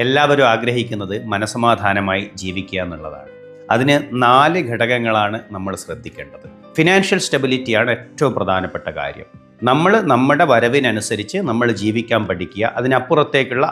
എല്ലാവരും ആഗ്രഹിക്കുന്നത് മനസമാധാനമായി ജീവിക്കുക എന്നുള്ളതാണ്. അതിന് 4 ഘടകങ്ങളാണ് നമ്മൾ ശ്രദ്ധിക്കേണ്ടത്. ഫിനാൻഷ്യൽ സ്റ്റെബിലിറ്റിയാണ് ഏറ്റവും പ്രധാനപ്പെട്ട കാര്യം. നമ്മുടെ വരവിനനുസരിച്ച് നമ്മൾ ജീവിക്കാൻ പഠിക്കുക. അതിനപ്പുറത്തേക്കുള്ള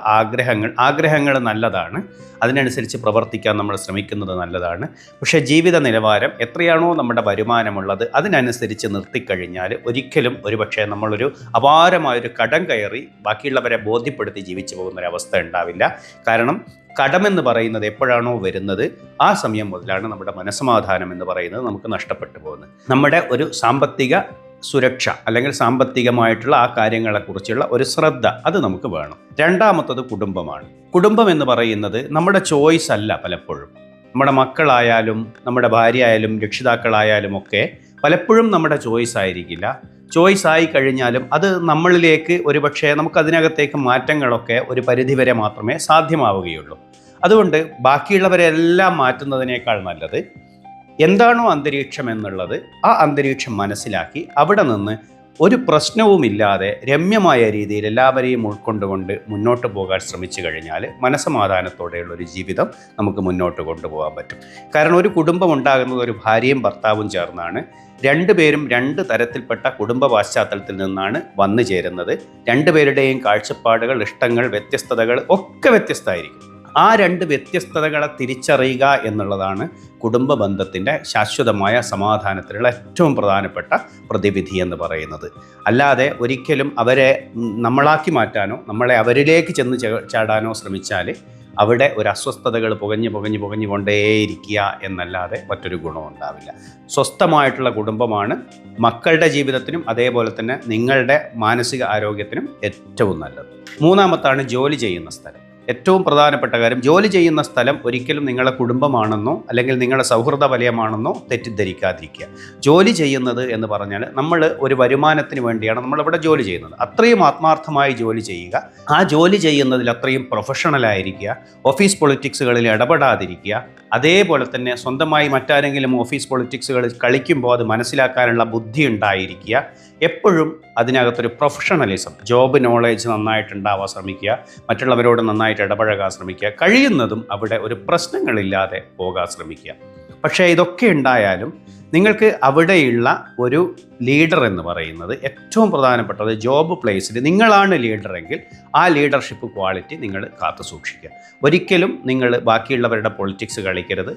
ആഗ്രഹങ്ങൾ നല്ലതാണ്, അതിനനുസരിച്ച് പ്രവർത്തിക്കാൻ നമ്മൾ ശ്രമിക്കുന്നത് നല്ലതാണ്. പക്ഷേ ജീവിത നിലവാരം എത്രയാണോ നമ്മുടെ വരുമാനമുള്ളത് അതിനനുസരിച്ച് നിർത്തിക്കഴിഞ്ഞാൽ ഒരിക്കലും ഒരുപക്ഷെ നമ്മളൊരു അപാരമായൊരു കടം കയറി ബാക്കിയുള്ളവരെ ബോധ്യപ്പെടുത്തി ജീവിച്ചു പോകുന്നൊരവസ്ഥ ഉണ്ടാവില്ല. കാരണം കടമെന്ന് പറയുന്നത് എപ്പോഴാണോ വരുന്നത് ആ സമയം മുതലാണ് നമ്മുടെ മനസ്സമാധാനം എന്ന് പറയുന്നത് നമുക്ക് നഷ്ടപ്പെട്ടു പോകുന്നത്. നമ്മുടെ ഒരു സാമ്പത്തിക സുരക്ഷ അല്ലെങ്കിൽ സാമ്പത്തികമായിട്ടുള്ള ആ കാര്യങ്ങളെക്കുറിച്ചുള്ള ഒരു ശ്രദ്ധ അത് നമുക്ക് വേണം. രണ്ടാമത്തത് കുടുംബമാണ്. കുടുംബം എന്ന് പറയുന്നത് നമ്മുടെ ചോയ്സ് അല്ല. പലപ്പോഴും നമ്മുടെ മക്കളായാലും നമ്മുടെ ഭാര്യ ആയാലും രക്ഷിതാക്കളായാലും ഒക്കെ പലപ്പോഴും നമ്മുടെ ചോയ്സ് ആയിരിക്കില്ല. ചോയ്സ് ആയി കഴിഞ്ഞാലും അത് നമ്മളിലേക്ക് ഒരുപക്ഷെ നമുക്കതിനകത്തേക്ക് മാറ്റങ്ങളൊക്കെ ഒരു പരിധിവരെ മാത്രമേ സാധ്യമാവുകയുള്ളൂ. അതുകൊണ്ട് ബാക്കിയുള്ളവരെല്ലാം മാറ്റുന്നതിനേക്കാൾ നല്ലത് എന്താണോ അന്തരീക്ഷം എന്നുള്ളത് ആ അന്തരീക്ഷം മനസ്സിലാക്കി അവിടെ നിന്ന് ഒരു പ്രശ്നവുമില്ലാതെ രമ്യമായ രീതിയിൽ എല്ലാവരെയും ഉൾക്കൊണ്ടുകൊണ്ട് മുന്നോട്ട് പോകാൻ ശ്രമിച്ചു കഴിഞ്ഞാൽ മനസ്സമാധാനത്തോടെയുള്ളൊരു ജീവിതം നമുക്ക് മുന്നോട്ട് കൊണ്ടുപോകാൻ പറ്റും. കാരണം ഒരു കുടുംബം ഉണ്ടാകുന്നത് ഒരു ഭാര്യയും ഭർത്താവും ചേർന്നാണ്. രണ്ടുപേരും 2 തരത്തിൽപ്പെട്ട കുടുംബ പശ്ചാത്തലത്തിൽ നിന്നാണ് വന്നു ചേരുന്നത്. രണ്ടുപേരുടെയും കാഴ്ചപ്പാടുകൾ, ഇഷ്ടങ്ങൾ, വ്യത്യസ്തതകൾ ഒക്കെ വ്യത്യസ്തമായിരിക്കും. ആ 2 വ്യത്യസ്തതകളെ തിരിച്ചറിയുക എന്നുള്ളതാണ് കുടുംബ ബന്ധത്തിൻ്റെ ശാശ്വതമായ സമാധാനത്തിലുള്ള ഏറ്റവും പ്രധാനപ്പെട്ട പ്രതിവിധി എന്ന് പറയുന്നത്. അല്ലാതെ ഒരിക്കലും അവരെ നമ്മളാക്കി മാറ്റാനോ നമ്മളെ അവരിലേക്ക് ചെന്ന് ചാടാനോ ശ്രമിച്ചാൽ അവിടെ ഒരു അസ്വസ്ഥതകൾ പുകഞ്ഞു കൊണ്ടേയിരിക്കുക എന്നല്ലാതെ മറ്റൊരു ഗുണവും ഉണ്ടാവില്ല. സ്വസ്ഥമായിട്ടുള്ള കുടുംബമാണ് മക്കളുടെ ജീവിതത്തിനും അതേപോലെ തന്നെ നിങ്ങളുടെ മാനസിക ആരോഗ്യത്തിനും ഏറ്റവും നല്ലത്. മൂന്നാമത്താണ് ജോലി ചെയ്യുന്ന സ്ഥലം. ഏറ്റവും പ്രധാനപ്പെട്ട കാര്യം, ജോലി ചെയ്യുന്ന സ്ഥലം ഒരിക്കലും നിങ്ങളുടെ കുടുംബമാണെന്നോ അല്ലെങ്കിൽ നിങ്ങളുടെ സൗഹൃദ വലയമാണെന്നോ തെറ്റിദ്ധരിക്കാതിരിക്കുക. ജോലി ചെയ്യുന്നത് എന്ന് പറഞ്ഞാൽ നമ്മൾ ഒരു വരുമാനത്തിന് വേണ്ടിയാണ് നമ്മളിവിടെ ജോലി ചെയ്യുന്നത്. അത്രയും ആത്മാർത്ഥമായി ജോലി ചെയ്യുക. ആ ജോലി ചെയ്യുന്നതിൽ അത്രയും പ്രൊഫഷണലായിരിക്കുക. ഓഫീസ് പൊളിറ്റിക്സുകളിൽ ഇടപെടാതിരിക്കുക. അതേപോലെ തന്നെ സ്വന്തമായി മറ്റാരെങ്കിലും ഓഫീസ് പൊളിറ്റിക്സുകളിൽ കളിക്കുമ്പോൾ അത് മനസ്സിലാക്കാനുള്ള ബുദ്ധി ഉണ്ടായിരിക്കുക. എപ്പോഴും അതിനകത്തൊരു പ്രൊഫഷണലിസം, ജോബ് നോളേജ് നന്നായിട്ടുണ്ടാവാൻ ശ്രമിക്കുക. മറ്റുള്ളവരോട് നന്നായിട്ട് ഇടപഴകാൻ ശ്രമിക്കുക. കഴിയുന്നതും അവിടെ ഒരു പ്രശ്നങ്ങളില്ലാതെ പോകാൻ ശ്രമിക്കുക. പക്ഷേ ഇതൊക്കെ ഉണ്ടായാലും നിങ്ങൾക്ക് അവിടെയുള്ള ഒരു ലീഡർ എന്ന് പറയുന്നത് ഏറ്റവും പ്രധാനപ്പെട്ടത് ജോബ് പ്ലേസിൽ നിങ്ങളാണ് ലീഡറെങ്കിൽ ആ ലീഡർഷിപ്പ് ക്വാളിറ്റി നിങ്ങൾ കാത്തു സൂക്ഷിക്കുക. ഒരിക്കലും നിങ്ങൾ ബാക്കിയുള്ളവരുടെ പൊളിറ്റിക്സ് കളിക്കരുത്.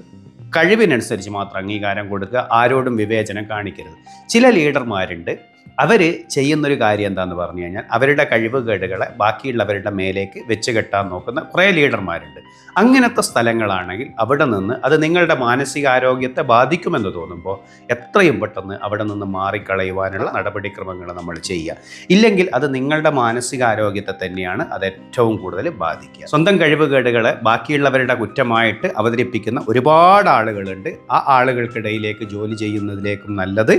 കഴിവിനനുസരിച്ച് മാത്രം അംഗീകാരം കൊടുക്കുക. ആരോടും വിവേചനം കാണിക്കരുത്. ചില ലീഡർമാരുണ്ട്, അവർ ചെയ്യുന്നൊരു കാര്യം എന്താണെന്ന് പറഞ്ഞു കഴിഞ്ഞാൽ അവരുടെ കഴിവുകേടുകളെ ബാക്കിയുള്ളവരുടെ മേലേക്ക് വെച്ച് കെട്ടാൻ നോക്കുന്ന കുറേ ലീഡർമാരുണ്ട്. അങ്ങനത്തെ സ്ഥലങ്ങളാണെങ്കിൽ അവിടെ നിന്ന് അത് നിങ്ങളുടെ മാനസികാരോഗ്യത്തെ ബാധിക്കുമെന്ന് തോന്നുമ്പോൾ എത്രയും പെട്ടെന്ന് അവിടെ നിന്ന് മാറിക്കളയുവാനുള്ള നടപടിക്രമങ്ങൾ നമ്മൾ ചെയ്യുക. ഇല്ലെങ്കിൽ അത് നിങ്ങളുടെ മാനസികാരോഗ്യത്തെ തന്നെയാണ് അത് ഏറ്റവും കൂടുതൽ ബാധിക്കുക. സ്വന്തം കഴിവുകേടുകളെ ബാക്കിയുള്ളവരുടെ കുറ്റമായിട്ട് അവതരിപ്പിക്കുന്ന ഒരുപാട് ആളുകളുണ്ട്. ആ ആളുകൾക്കിടയിലേക്ക് ജോലി ചെയ്യുന്നതിലേക്കും നല്ലത്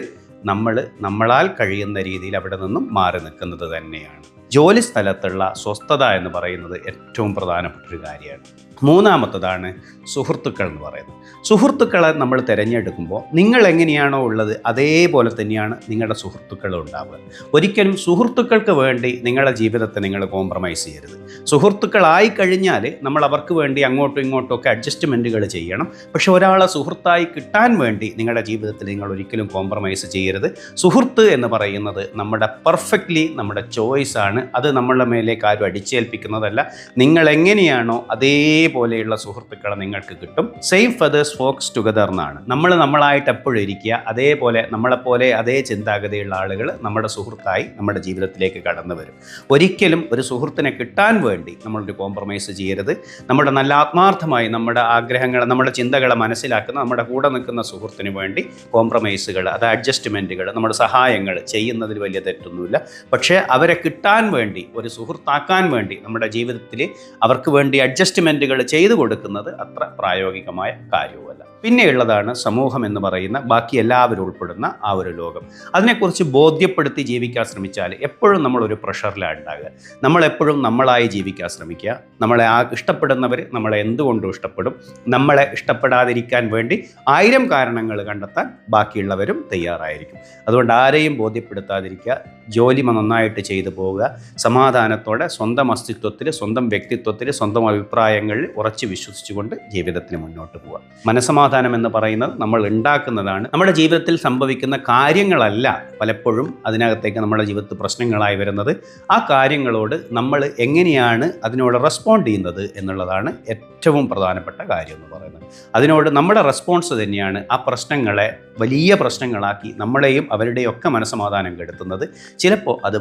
നമ്മളാൽ കഴിയുന്ന രീതിയിൽ അവിടെ നിന്നും മാറി നിൽക്കുന്നത് തന്നെയാണ്. ജോലി സ്ഥലത്തുള്ള സ്വസ്ഥത എന്ന് പറയുന്നത് ഏറ്റവും പ്രധാനപ്പെട്ടൊരു കാര്യമാണ്. മൂന്നാമത്തതാണ് സുഹൃത്തുക്കൾ എന്ന് പറയുന്നത്. സുഹൃത്തുക്കളെ നമ്മൾ തിരഞ്ഞെടുക്കുമ്പോൾ നിങ്ങൾ എങ്ങനെയാണോ ഉള്ളത് അതേപോലെ തന്നെയാണ് നിങ്ങളുടെ സുഹൃത്തുക്കൾ ഉണ്ടാവുക. ഒരിക്കലും സുഹൃത്തുക്കൾക്ക് വേണ്ടി നിങ്ങളുടെ ജീവിതത്തെ നിങ്ങൾ കോംപ്രമൈസ് ചെയ്യരുത്. സുഹൃത്തുക്കളായി കഴിഞ്ഞാൽ നമ്മൾ അവർക്ക് വേണ്ടി അങ്ങോട്ടും ഇങ്ങോട്ടും ഒക്കെ അഡ്ജസ്റ്റ്മെൻറ്റുകൾ ചെയ്യണം. പക്ഷെ ഒരാളെ സുഹൃത്തായി കിട്ടാൻ വേണ്ടി നിങ്ങളുടെ ജീവിതത്തിൽ നിങ്ങൾ ഒരിക്കലും കോംപ്രമൈസ് ചെയ്യരുത്. സുഹൃത്ത് എന്ന് പറയുന്നത് നമ്മുടെ പെർഫെക്റ്റ്ലി നമ്മുടെ ചോയ്സാണ്. അത് നമ്മളുടെ മേലേക്ക് ആരും അടിച്ചേൽപ്പിക്കുന്നതല്ല. നിങ്ങൾ എങ്ങനെയാണോ അതേപോലെയുള്ള സുഹൃത്തുക്കളെ നിങ്ങൾക്ക് കിട്ടും. സെയിം ഫെദേഴ്സ് ഫോക്സ് ടുഗദർ എന്നാണ്. നമ്മളായിട്ട് എപ്പോഴും ഇരിക്കുക. അതേപോലെ നമ്മളെപ്പോലെ അതേ ചിന്താഗതിയുള്ള ആളുകൾ നമ്മുടെ സുഹൃത്തായി നമ്മുടെ ജീവിതത്തിലേക്ക് കടന്നു വരും. ഒരിക്കലും ഒരു സുഹൃത്തിനെ കിട്ടാൻ വേണ്ടി നമ്മളൊരു കോംപ്രമൈസ് ചെയ്യരുത്. നമ്മുടെ നല്ല ആത്മാർത്ഥമായി നമ്മുടെ ആഗ്രഹങ്ങൾ, നമ്മുടെ ചിന്തകളെ മനസ്സിലാക്കുന്ന നമ്മുടെ കൂടെ നിൽക്കുന്ന സുഹൃത്തിന് വേണ്ടി കോംപ്രമൈസുകൾ, അത് അഡ്ജസ്റ്റ്മെൻറ്റുകൾ, നമ്മുടെ സഹായങ്ങൾ ചെയ്യുന്നതിൽ വലിയ തെറ്റൊന്നുമില്ല. പക്ഷേ അവരെ കിട്ടാൻ വേണ്ടി, ഒരു സുഹൃത്താക്കാൻ വേണ്ടി നമ്മുടെ ജീവിതത്തിൽ അവർക്ക് വേണ്ടി അഡ്ജസ്റ്റ്മെൻറ്റുകൾ ചെയ്തു കൊടുക്കുന്നത് അത്ര പ്രായോഗികമായ കാര്യവുമല്ല. പിന്നെയുള്ളതാണ് സമൂഹം എന്ന് പറയുന്ന ബാക്കി എല്ലാവരും ഉൾപ്പെടുന്ന ആ ഒരു ലോകം. അതിനെക്കുറിച്ച് ബോധ്യപ്പെടുത്തി ജീവിക്കാൻ ശ്രമിച്ചാൽ എപ്പോഴും നമ്മളൊരു പ്രഷറിലാണ് ഉണ്ടാകുക. നമ്മളെപ്പോഴും നമ്മളായി ജീവിക്കുക. ജീവിക്കാൻ ശ്രമിക്കുക. നമ്മളെ ഇഷ്ടപ്പെടുന്നവർ നമ്മളെ എന്തുകൊണ്ടും ഇഷ്ടപ്പെടും. നമ്മളെ ഇഷ്ടപ്പെടാതിരിക്കാൻ വേണ്ടി 1000 കാരണങ്ങൾ കണ്ടെത്താൻ ബാക്കിയുള്ളവരും തയ്യാറായിരിക്കും. അതുകൊണ്ട് ആരെയും ബോധ്യപ്പെടുത്താതിരിക്കുക, ജോലി നന്നായിട്ട് ചെയ്തു പോവുക, സമാധാനത്തോടെ സ്വന്തം അസ്തിത്വത്തിൽ, സ്വന്തം വ്യക്തിത്വത്തിൽ, സ്വന്തം അഭിപ്രായങ്ങളിൽ ഉറച്ചു വിശ്വസിച്ചുകൊണ്ട് ജീവിതത്തിന് മുന്നോട്ട് പോവുക. മനസ്സമാധാനം എന്ന് പറയുന്നത് നമ്മൾ ഉണ്ടാക്കുന്നതാണ്. നമ്മുടെ ജീവിതത്തിൽ സംഭവിക്കുന്ന കാര്യങ്ങളല്ല പലപ്പോഴും അതിനകത്തേക്ക് നമ്മുടെ ജീവിതത്തിൽ പ്രശ്നങ്ങളായി വരുന്നത്. ആ കാര്യങ്ങളോട് നമ്മൾ എങ്ങനെയാണ് അതിനോട് റെസ്പോണ്ട് ചെയ്യുന്നത് എന്നുള്ളതാണ് ഏറ്റവും പ്രധാനപ്പെട്ട കാര്യം എന്ന് പറയുന്നത്. അതിനോട് നമ്മുടെ റെസ്പോൺസ് തന്നെയാണ് ആ പ്രശ്നങ്ങളെ വലിയ പ്രശ്നങ്ങളാക്കി നമ്മളെയും അവരുടെയും ഒക്കെ മനസ്സമാധാനം കെടുത്തുന്നത്. ചിലപ്പോൾ അത്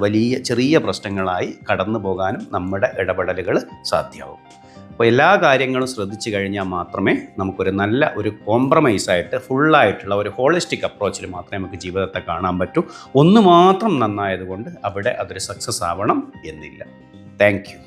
ചെറിയ പ്രശ്നങ്ങളായി കടന്നു പോകാനും നമ്മുടെ ഇടപെടലുകൾ സാധ്യമാവും. അപ്പോൾ എല്ലാ കാര്യങ്ങളും ശ്രദ്ധിച്ചു കഴിഞ്ഞാൽ മാത്രമേ നമുക്കൊരു നല്ല ഒരു കോംപ്രമൈസായിട്ട് ഫുള്ളായിട്ടുള്ള ഒരു ഹോളിസ്റ്റിക് അപ്രോച്ചിൽ മാത്രമേ നമുക്ക് ജീവിതത്തെ കാണാൻ പറ്റൂ. ഒന്ന് മാത്രം നന്നായതുകൊണ്ട് അവിടെ അതൊരു സക്സസ് ആവണം എന്നില്ല. Thank you.